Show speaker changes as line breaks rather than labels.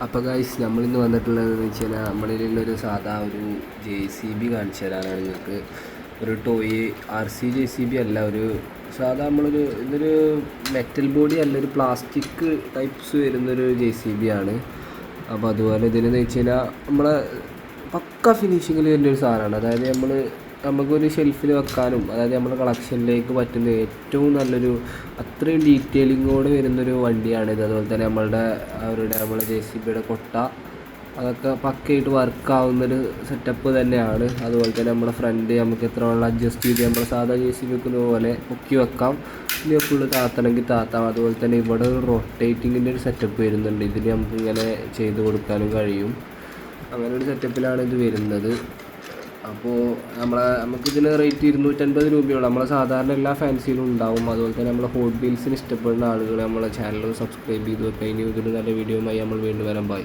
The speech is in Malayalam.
അപ്പോൾ ഗൈസ് നമ്മളിന്ന് വന്നിട്ടുള്ളതെന്ന് വെച്ച് കഴിഞ്ഞാൽ നമ്മളിലുള്ളൊരു സാധാ ഒരു JCB കാണിച്ചു തരാനാണ് നിങ്ങൾക്ക്. ഒരു ടോയ് RC JCB അല്ല, ഒരു സാധാ ഇതൊരു മെറ്റൽ ബോഡി അല്ല, ഒരു പ്ലാസ്റ്റിക് ടൈപ്സ് വരുന്നൊരു JCB ആണ്. അപ്പോൾ അതുപോലെ ഇതിനെന്ന് വെച്ച് കഴിഞ്ഞാൽ നമ്മളെ പക്ക ഫിനിഷിങ്ങിൽ വരുന്നൊരു സാധനമാണ്. അതായത് നമുക്കൊരു ഷെൽഫിൽ വെക്കാനും, അതായത് നമ്മുടെ കളക്ഷനിലേക്ക് പറ്റുന്ന ഏറ്റവും നല്ലൊരു അത്രയും ഡീറ്റെയിലിങ്ങോട് വരുന്നൊരു വണ്ടിയാണിത്. അതുപോലെ തന്നെ നമ്മളെ JCBയുടെ കൊട്ട അതൊക്കെ പക്കയായിട്ട് വർക്കാവുന്നൊരു സെറ്റപ്പ് തന്നെയാണ്. അതുപോലെ തന്നെ നമ്മുടെ ഫ്രണ്ട് നമുക്ക് എത്ര വേണം അഡ്ജസ്റ്റ് ചെയ്ത് നമ്മുടെ സാധാ JCB വെക്കുന്ന പോലെ പൊക്കി വെക്കാം. ഇനി ഫുള്ള് താത്തണമെങ്കിൽ താത്താം. അതുപോലെ തന്നെ ഇവിടെ ഒരു റൊട്ടേറ്റിങ്ങിൻ്റെ ഒരു സെറ്റപ്പ് വരുന്നുണ്ട്. ഇതിൽ നമുക്കിങ്ങനെ ചെയ്ത് കൊടുക്കാനും കഴിയും. അങ്ങനെ ഒരു സെറ്റപ്പിലാണ് ഇത് വരുന്നത്. അപ്പോൾ നമുക്കിതിന് റേറ്റ് 250 രൂപയുള്ളൂ. നമ്മളെ സാധാരണ എല്ലാ ഫാൻസിയിലും ഉണ്ടാവും. അതുപോലെ തന്നെ നമ്മളെ ഹോട്ട് വീൽസിന് ഇഷ്ടപ്പെടുന്ന ആളുകൾ നമ്മളെ ചാനൽ സബ്സ്ക്രൈബ് ചെയ്ത് വെക്കുക. ഇനി ഇതിന് നല്ല വീഡിയോയുമായി നമ്മൾ വീണ്ടും വരാൻ. ബൈ.